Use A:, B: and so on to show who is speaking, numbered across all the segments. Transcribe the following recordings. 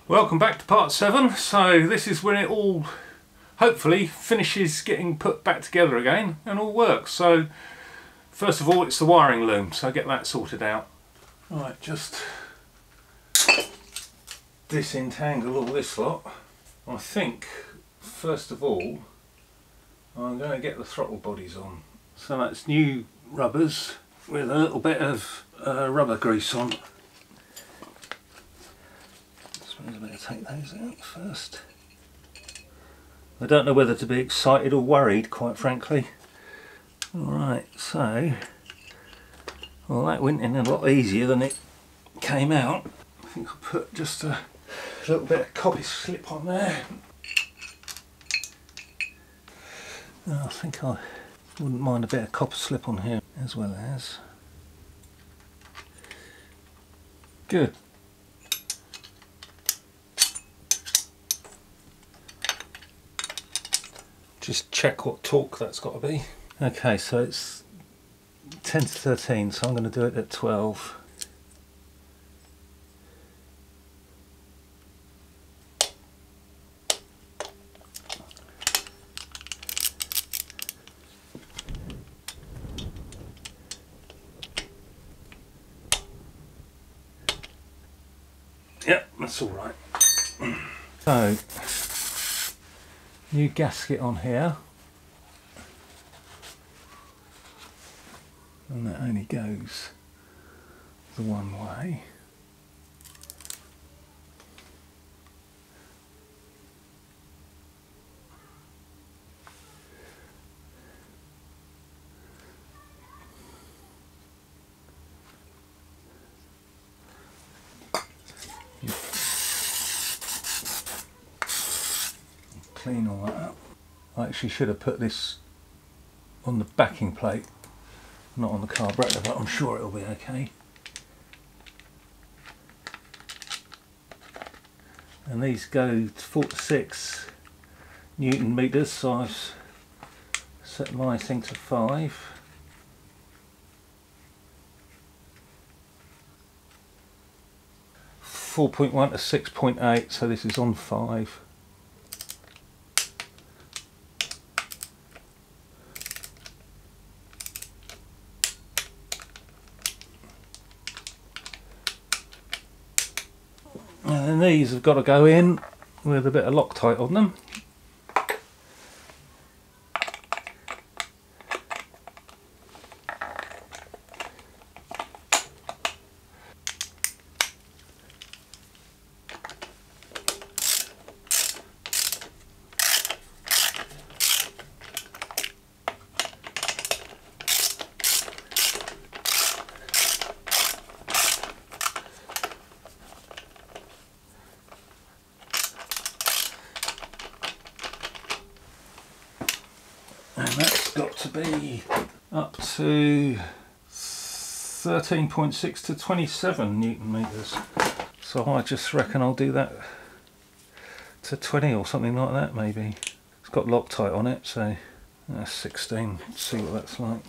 A: Welcome back to part 7. So this is when it all hopefully finishes getting put back together again and all works. So first of all it's the wiring loom, so get that sorted out. Right, just disentangle all this lot. I think first of all I'm going to get the throttle bodies on. So that's new rubbers with a little bit of rubber grease on. I better take those out first. I don't know whether to be excited or worried, quite frankly. Alright, so well, that went in a lot easier than it came out. I think I'll put just a little bit of copy slip on there. I think I wouldn't mind a bit of copper slip on here as well as. Good. Just check what torque that's got to be. Okay, so it's 10 to 13, so I'm going to do it at 12. Yep, that's all right. So, new gasket on here, and that only goes the one way. Clean all that up. I actually should have put this on the backing plate, not on the carburetor, but I'm sure it'll be okay. And these go to 46 Newton meters, so I've set my thing to 5. .1 to 6.8, so this is on 5. And these have got to go in with a bit of Loctite on them. And that's got to be up to 13.6 to 27 Newton meters. So I just reckon I'll do that to 20 or something like that maybe. It's got Loctite on it, so that's 16. Let's see what that's like.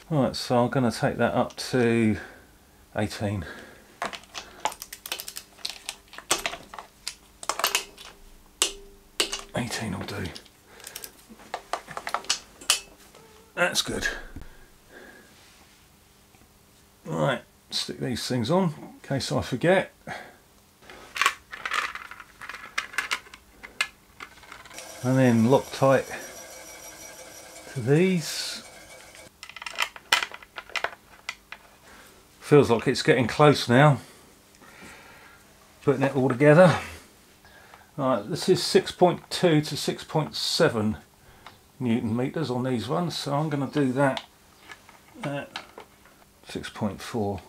A: Right, so I'm going to take that up to 18. 18 will do. That's good. Right, stick these things on in case I forget. And then Loctite to these. Feels like it's getting close now. Putting it all together. Right, this is 6.2 to 6.7 Newton meters on these ones, so I'm going to do that at 6.4.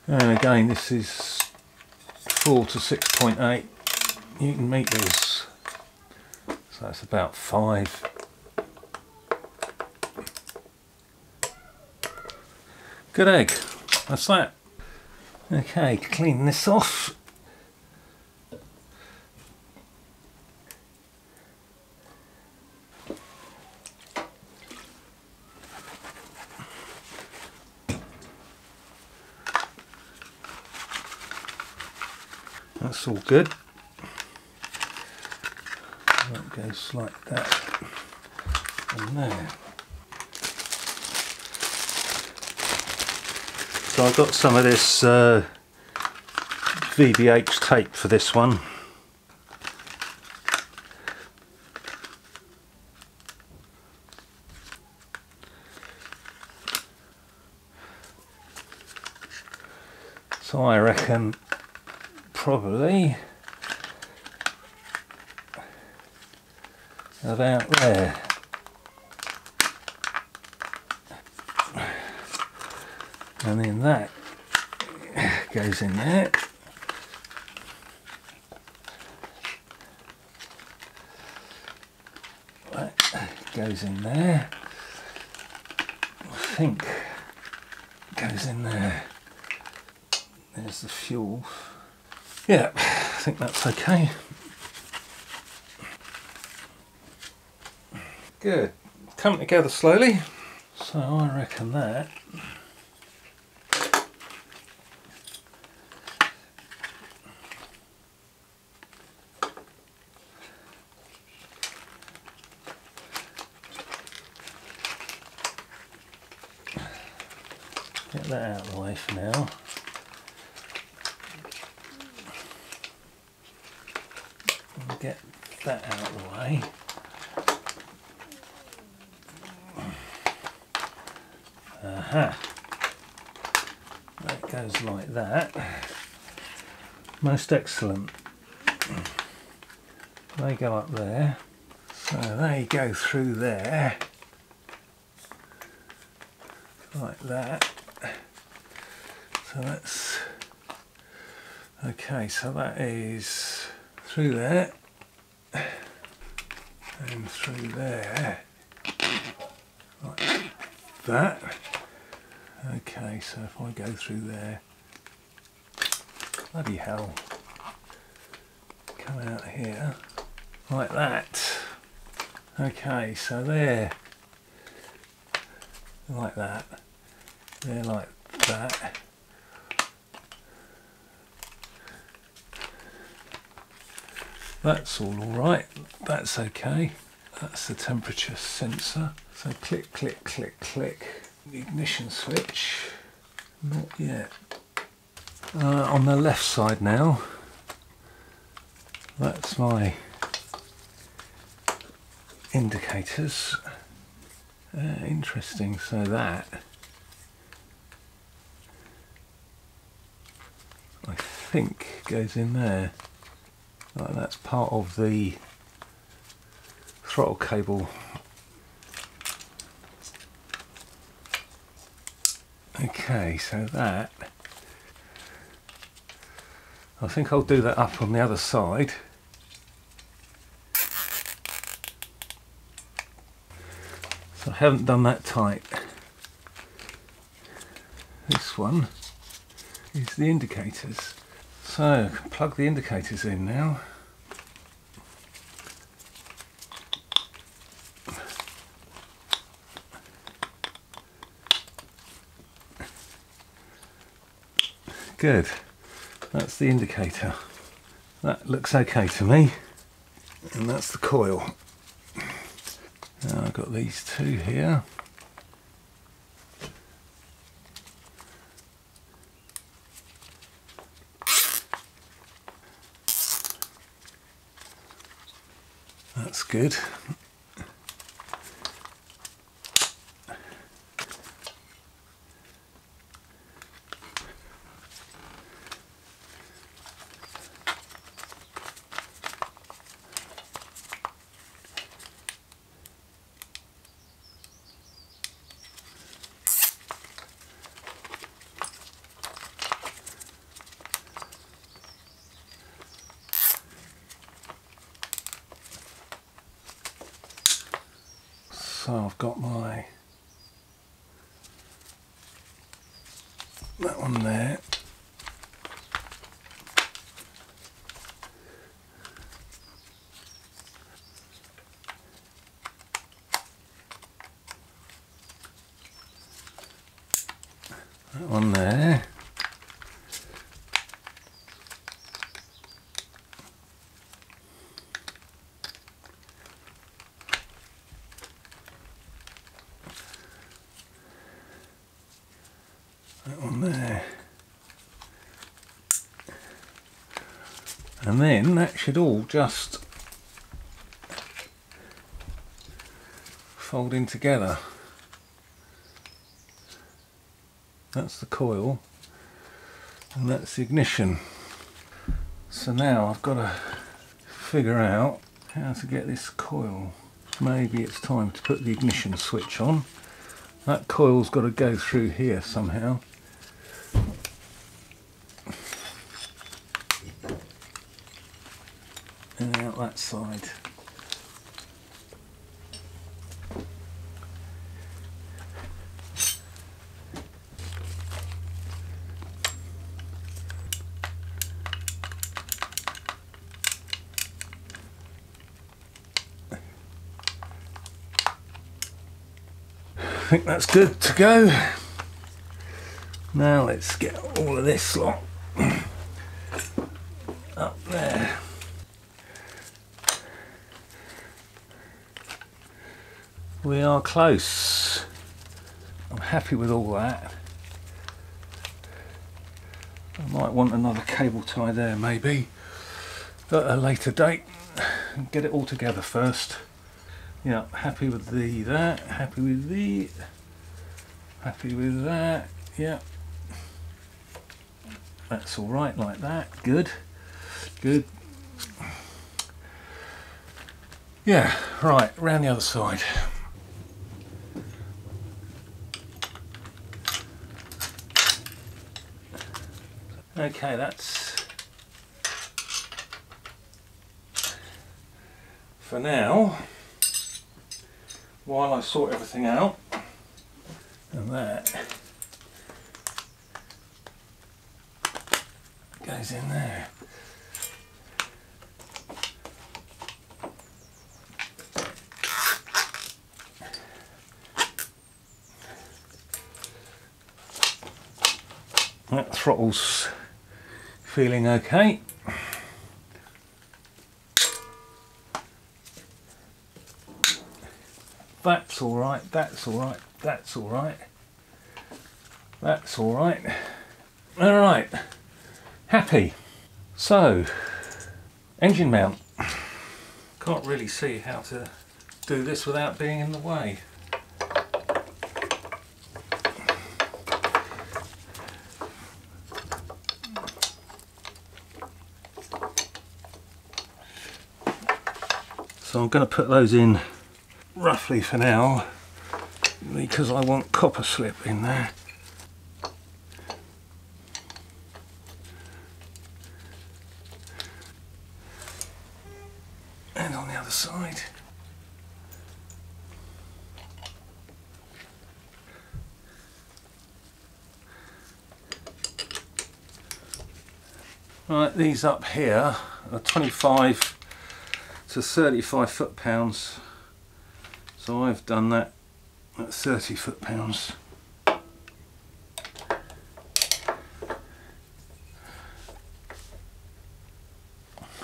A: And again, this is 4 to 6.8 Newton meters, so that's about 5. Good egg, that's that. Okay, clean this off. That's all good. That goes like that and there. So I got some of this VBH tape for this one. So I reckon probably about there. And then that goes in there. That goes in there. I think goes in there. There's the fuel. Yeah, I think that's okay. Good. Come together slowly. So I reckon that get that out of the way for now. And get that out of the way. Aha. That goes like that. Most excellent. They go up there. So they go through there. Like that. So that's okay, so that is through there and through there like that. Okay, so if I go through there, bloody hell, come out here like that. Okay, so there, like that, there like that. That's all right, that's okay. That's the temperature sensor. So click, click, click, click. The ignition switch, not yet. On the left side now, that's my indicators. Interesting, so that I think goes in there. Like that's part of the throttle cable. Okay, so that, I think I'll do that up on the other side. So I haven't done that tight. This one is the indicators. So I can plug the indicators in now. Good, that's the indicator. That looks okay to me. And that's the coil. Now I've got these two here. That's good. So I've got my that one there. That one there. That one there. And then that should all just fold in together. That's the coil and that's the ignition. So now I've got to figure out how to get this coil. Maybe it's time to put the ignition switch on. That coil's got to go through here somehow. And out that side. I think that's good to go. Now let's get all of this lot up there. We are close. I'm happy with all that. I might want another cable tie there maybe at a later date. Get it all together first. Yeah, happy with that, happy with happy with that, yeah. That's all right like that, good, good. Yeah, right, round the other side. Okay, that's for now. While I sort everything out, and that goes in there. That throttle's feeling okay. That's all right, that's all right, that's all right, that's all right. All right, happy. So, engine mount. Can't really see how to do this without being in the way. So I'm going to put those in roughly for now because I want copper slip in there. And on the other side. Right, these up here are 25 to 35 foot-pounds. So I've done that at 30 foot-pounds.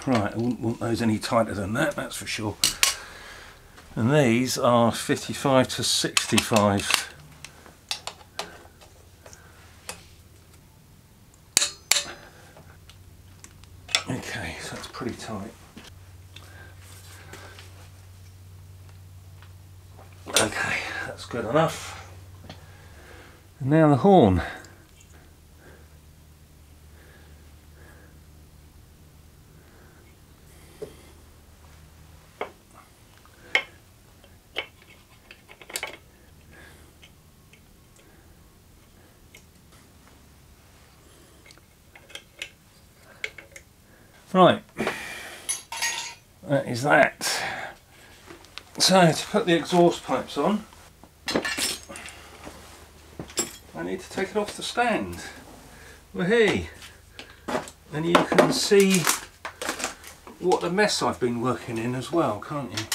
A: Right, I wouldn't want those any tighter than that, that's for sure. And these are 55 to 65. Okay, so that's pretty tight. Okay, that's good enough. And now the horn. Right, that is that. So to put the exhaust pipes on, I need to take it off the stand. Wahey! And you can see what a mess I've been working in as well, can't you?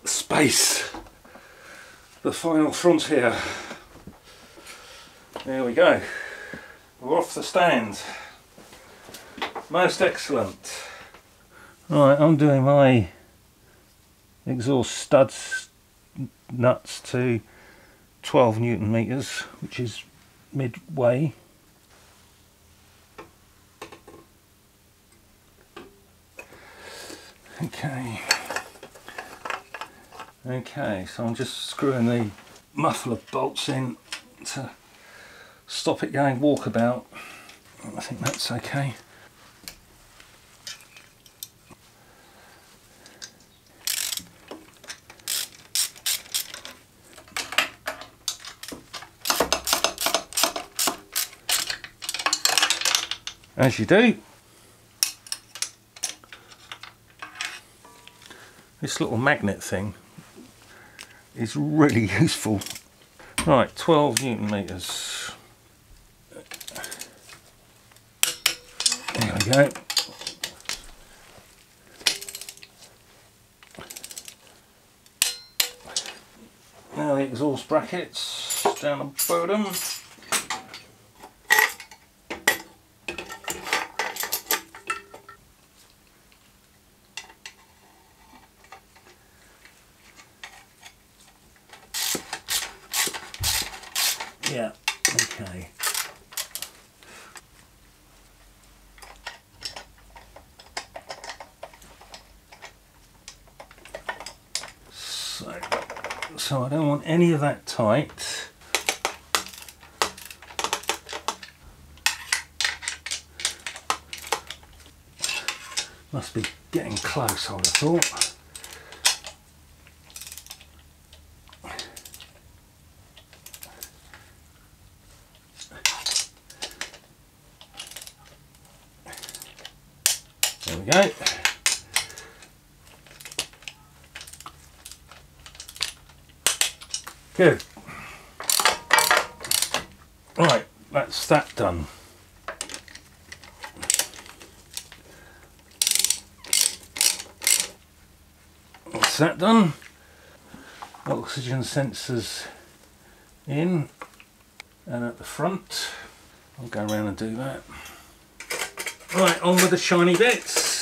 A: Space. The final frontier. There we go. We're off the stand. Most excellent. Right, I'm doing my exhaust studs nuts to 12 Newton meters, which is midway. Okay, so I'm just screwing the muffler bolts in to stop it going walkabout. I think that's okay. As you do. This little magnet thing is really useful. Right, 12 Newton meters. There we go. Now the exhaust brackets down the bottom. Yeah, okay. So I don't want any of that tight. Must be getting close, I would have thought. There we go. Good. Right, that's that done. That's that done. Oxygen sensors in and at the front. I'll go around and do that. Right, on with the shiny bits.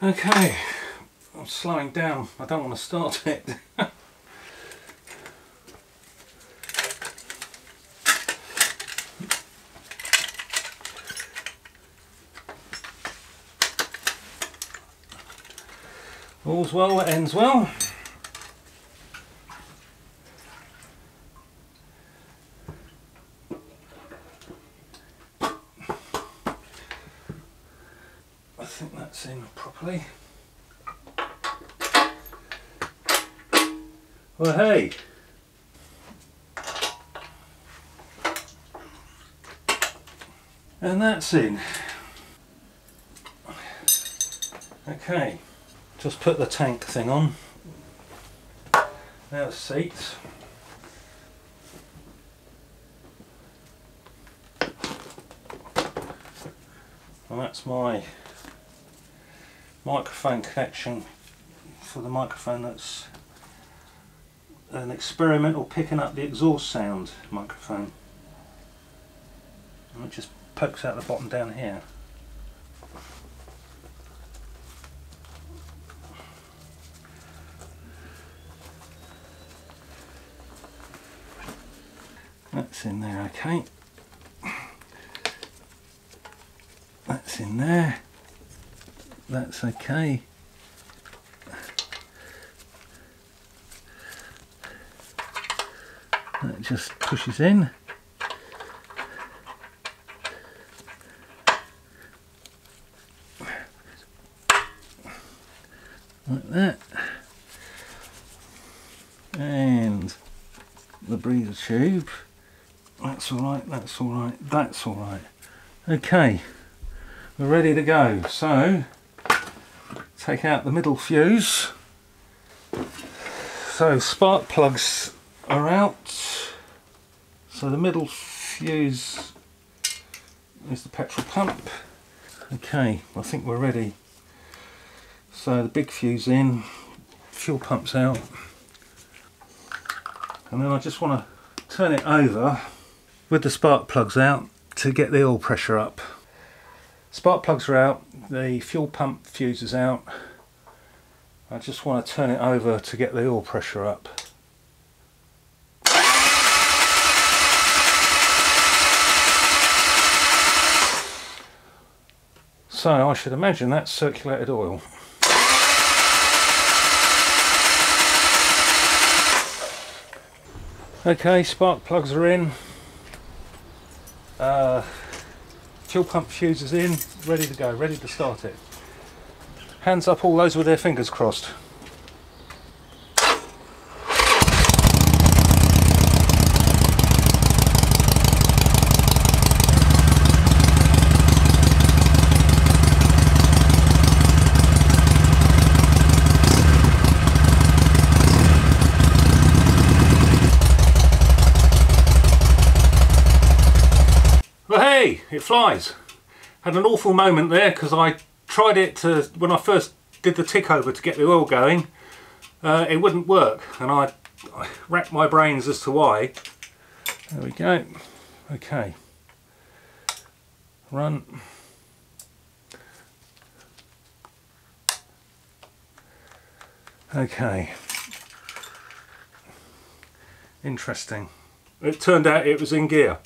A: Okay, I'm slowing down. I don't want to start it. All's well that ends well. I think that's in properly. Well, hey. And that's in. Okay, just put the tank thing on. Now the seats. And that's my microphone connection for the microphone. That's an experimental picking up the exhaust sound microphone. And it just pokes out the bottom down here. That's in there okay. That's in there. That's okay. That just pushes in. Like that. And the breather tube. That's alright, that's alright, that's alright. Okay, we're ready to go. So, take out the middle fuse. So, spark plugs are out. So the middle fuse is the petrol pump. Okay, I think we're ready. So the big fuse in, fuel pump's out. And then I just want to turn it over with the spark plugs out to get the oil pressure up. Spark plugs are out, the fuel pump fuse is out. I just want to turn it over to get the oil pressure up. So I should imagine that's circulated oil. Okay, spark plugs are in. Fuel pump fuse is in, ready to go, ready to start it. Hands up all those with their fingers crossed. Well, hey, it flies. Had an awful moment there because I tried it to, when I first did the tick over to get the oil going, it wouldn't work, and I racked my brains as to why. There we go. Okay. Run. Okay. Interesting. It turned out it was in gear.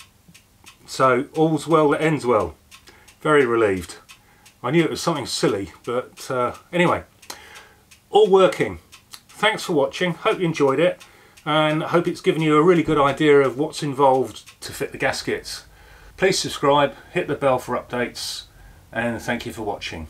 A: So all's well that ends well. Very relieved. I knew it was something silly, but anyway, all working. Thanks for watching. Hope you enjoyed it, and hope it's given you a really good idea of what's involved to fit the gaskets. Please subscribe, hit the bell for updates, and thank you for watching.